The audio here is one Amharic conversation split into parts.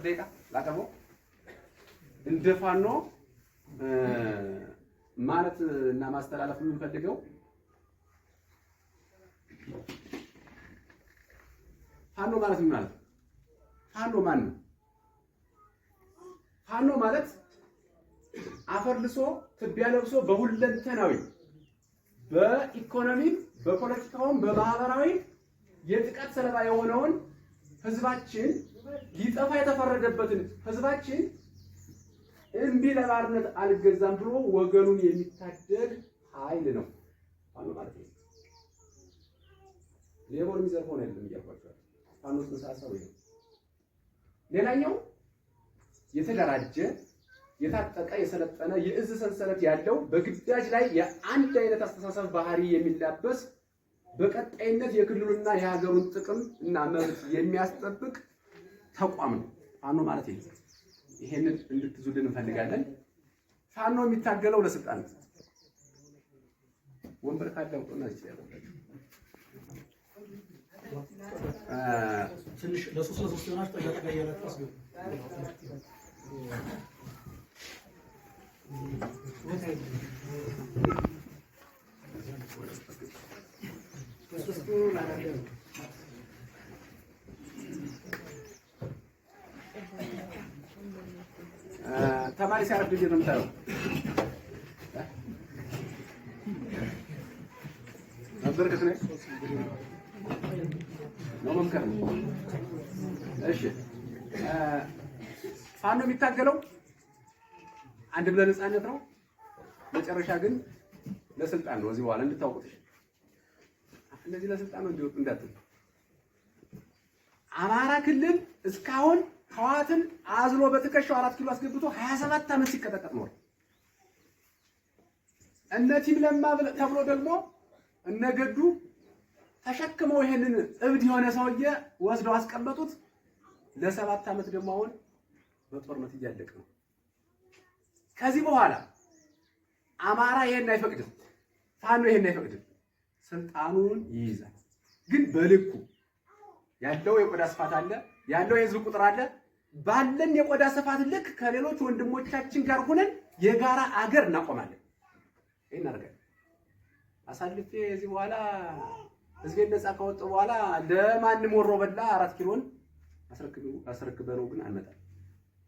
ደቂቃ ላቀርበው እንደ ፋኖ ማለት እና ማስተላለፍ የምንፈልገው ፋኖ ማለት ምን ማለት ነው? ፋኖ ማን ነው? ፋኖ ማለት አፈር ልሶ ትቢያ ለብሶ በሁለንተናዊ በኢኮኖሚ በፖለቲካውም በማህበራዊ የጥቃት ሰለባ የሆነውን ህዝባችን ሊጠፋ የተፈረደበትን ህዝባችን እምቢ ለባርነት አልገዛም ብሎ ወገኑን የሚታደግ ኃይል ነው ፋኖ ማለት ነው። ሌባውን የሚዘርፈው ነው አይደለም እያልኳቸው ፋኖ ተሳሳው ነው። ሌላኛው የተደራጀ የታጠቀ የሰለጠነ የእዝ ሰንሰለት ያለው በግዳጅ ላይ የአንድ አይነት አስተሳሰብ ባህሪ የሚላበስ በቀጣይነት የክልሉና የሀገሩን ጥቅም እና መብት የሚያስጠብቅ ተቋም ነው ፋኖ ማለት ነው። ይሄንን እንድትዙልን እንፈልጋለን። ፋኖ የሚታገለው ለስልጣን ነው። ወንበር ካለው ቆና ይችላል። ትንሽ ለሶስት ሆናሽ ጠጋ ያላችሁ አስገቡ። ተማሪ ሲያረፍ ልጅ ነው የምታየው። ነበርክ ነው ነው መምከር ነው። እሺ ፋኖ የሚታገለው አንድ ብለ ነፃነት ነው። መጨረሻ ግን ለስልጣን ነው። እዚህ በኋላ እንድታውቁት እነዚህ ለስልጣን ነው እንዲወጡ እንዳትል። አማራ ክልል እስካሁን ህወሓትን አዝሎ በትከሻው 4 ኪሎ አስገብቶ 27 ዓመት ሲቀጠቀጥ ነው። እነ ቲም ለማ ተብሎ ደግሞ እነገዱ ተሸክመው ይሄንን እብድ የሆነ ሰውዬ ወስደው አስቀመጡት። ለ7 ዓመት ደግሞ አሁን በጦርነት እያለቀ ነው። ከዚህ በኋላ አማራ ይሄን አይፈቅድም፣ ፋኖ ይሄን አይፈቅድም። ስልጣኑን ይይዛል። ግን በልኩ ያለው የቆዳ ስፋት አለ፣ ያለው የህዝብ ቁጥር አለ። ባለን የቆዳ ስፋት ልክ ከሌሎች ወንድሞቻችን ጋር ሆነን የጋራ አገር እናቆማለን። ይሄን አድርገን አሳልፌ እዚህ በኋላ ህዝቤን ነፃ ካወጣ በኋላ ለማንም ወሮ በላ 4 ኪሎን አስረክበነው ግን አንመጣም።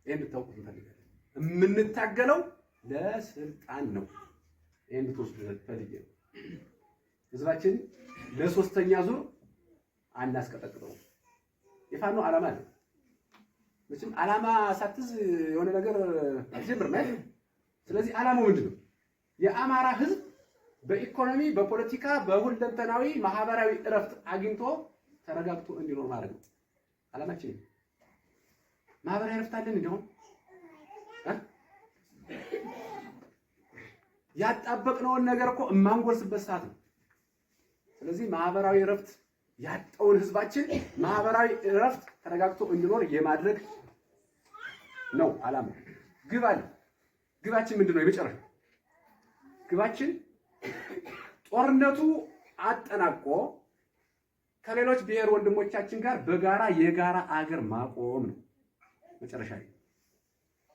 ይሄን እንድታውቁት እንፈልጋለን። የምንታገለው ለስልጣን ነው። ይሄን እንድትወስዱ ፈልጌ ነው። ህዝባችን ለሶስተኛ ዙር አናስቀጠቅጠው። የፋኖ ዓላማ አለ። መቼም ዓላማ ሳትዝ የሆነ ነገር አትጀምርም አይደል? ስለዚህ ዓላማው ምንድነው? የአማራ ህዝብ በኢኮኖሚ በፖለቲካ በሁለንተናዊ ማህበራዊ እረፍት አግኝቶ ተረጋግቶ እንዲኖር ማድረግ ነው ዓላማችን። ማህበራዊ እረፍት አለን እንደሆነ ያጣበቅነውን ነገር እኮ የማንጎርስበት ሰዓት ነው። ስለዚህ ማህበራዊ እረፍት ያጣውን ህዝባችን ማህበራዊ እረፍት ተረጋግቶ እንዲኖር የማድረግ ነው ዓላማ። ግብ አለ። ግባችን ምንድነው? የመጨረሻ ግባችን ጦርነቱ አጠናቆ ከሌሎች ብሔር ወንድሞቻችን ጋር በጋራ የጋራ አገር ማቆም ነው። መጨረሻ ላይ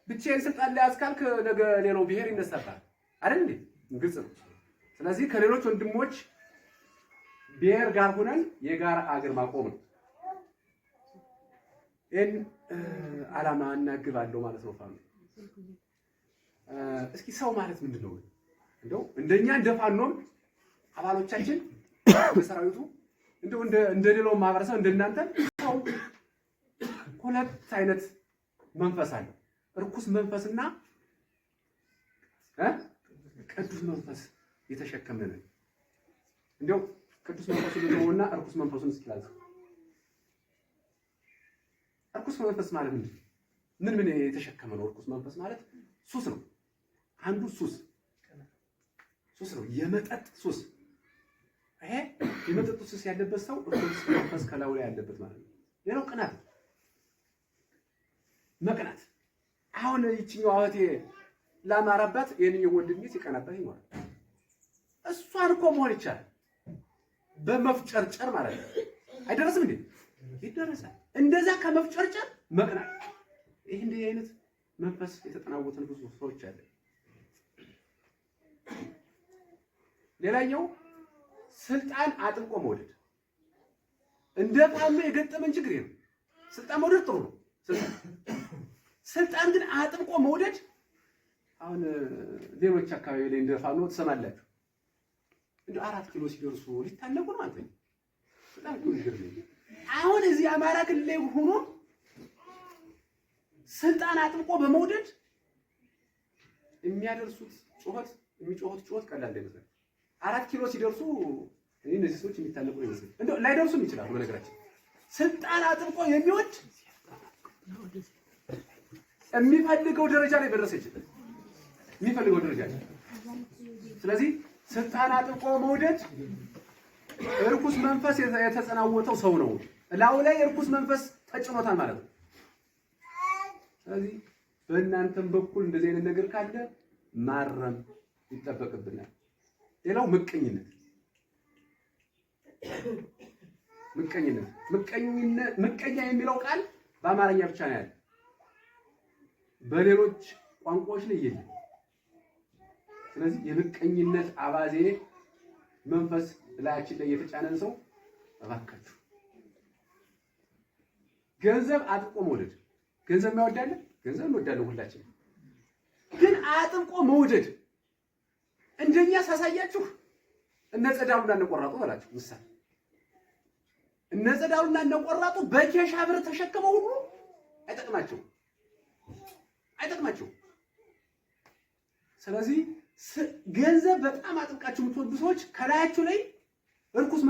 ብቻዬን ስልጣን ላይ አስካልክ ነገ ሌላው ብሔር ይነሳታል አይደል እንዴ? ግልጽ ነው። ስለዚህ ከሌሎች ወንድሞች ብሔር ጋር ሆነን የጋራ አገር ማቆም ነው። ይሄን ዓላማ እና ግብ አለው ማለት ነው ፋኖ። እስኪ ሰው ማለት ምንድነው? እንደው እንደኛ እንደ ፋኖም አባሎቻችን በሰራዊቱ እንደው እንደ ሌላው ማህበረሰብ እንደናንተ ሰው ሁለት አይነት መንፈስ አለ። እርኩስ መንፈስና ቅዱስ መንፈስ የተሸከመን እንደው ቅዱስ መንፈሱ ነውና እርኩስ መንፈሱን እስኪላዝ እርኩስ መንፈስ ማለት ምን የተሸከመ ነው? እርኩስ መንፈስ ማለት ሱስ ነው። አንዱ ሱስ ነው፣ የመጠጥ ሱስ። ይሄ የመጠጥ ሱስ ያለበት ሰው እርኩስ መንፈስ ከላዩ ላይ ያለበት ማለት ነው። ሌላው ቅናት፣ መቅናት። አሁን ይችኛው እህቴ ላማረባት የኔው ወንድሜ ሲቀናበት ይኖራል። እሷን እኮ መሆን ይቻላል በመፍጨርጨር ማለት ነው። አይደረስም እንዴ? ይደረሳል። እንደዛ ከመፍጨርጨር መቅናት ይሄ እንዲህ አይነት መንፈስ የተጠናወተን ብዙ ሰዎች አለ። ሌላኛው ስልጣን አጥብቆ መውደድ እንደ ፋኖ የገጠመን ችግር ነው። ስልጣን መውደድ ጥሩ ነው። ስልጣን ግን አጥብቆ መውደድ አሁን ሌሎች አካባቢ ላይ እንደ ፋኖ ትሰማላችሁ። እንደ 4 ኪሎ ሲደርሱ ሊታነቁ ነው ማለት ነው። በጣም ችግር ነው። አሁን እዚህ አማራ ክልል ላይ ሆኖ ስልጣን አጥብቆ በመውደድ የሚያደርሱት የሚጮሁት ጩኸት ቀላል አይደለም። 4 ኪሎ ሲደርሱ እነዚህ ሰዎች የሚታነቁ ይመስል እንደው ላይደርሱም ይችላሉ። በነገራችን ስልጣን አጥብቆ የሚወድ የሚፈልገው ደረጃ ላይ መድረስ ይችላል። የሚፈልገው ደረጃ ላይ። ስለዚህ ስልጣን አጥብቆ መውደድ እርኩስ መንፈስ የተጸናወተው ሰው ነው። ላው ላይ እርኩስ መንፈስ ተጭኖታል ማለት ነው። ስለዚህ በእናንተም በኩል እንደዚህ አይነት ነገር ካለ ማረም ይጠበቅብናል። ሌላው ምቀኛ የሚለው ቃል በአማርኛ ብቻ ነው ያለው። በሌሎች ቋንቋዎች ላይ የለም። ስለዚህ የምቀኝነት አባዜ መንፈስ ላያችን ላይ የተጫነን ሰው እባካችሁ ገንዘብ አጥብቆ መውደድ። ገንዘብ የሚያወዳለ ገንዘብ እንወዳለን ሁላችን። ግን አጥብቆ መውደድ እንደኛ ሳሳያችሁ እነ ጸዳሉና እነ ቆራጡ በላችሁ ምሳሌ እነ ጸዳሉና እነ ቆራጡ በኬሻ ብር ተሸክመው ሁሉ አይጠቅማቸውም። ስለዚህ ገንዘብ በጣም አጥብቃችሁ የምትወዱ ሰዎች ከላያችሁ ላይ እርኩስ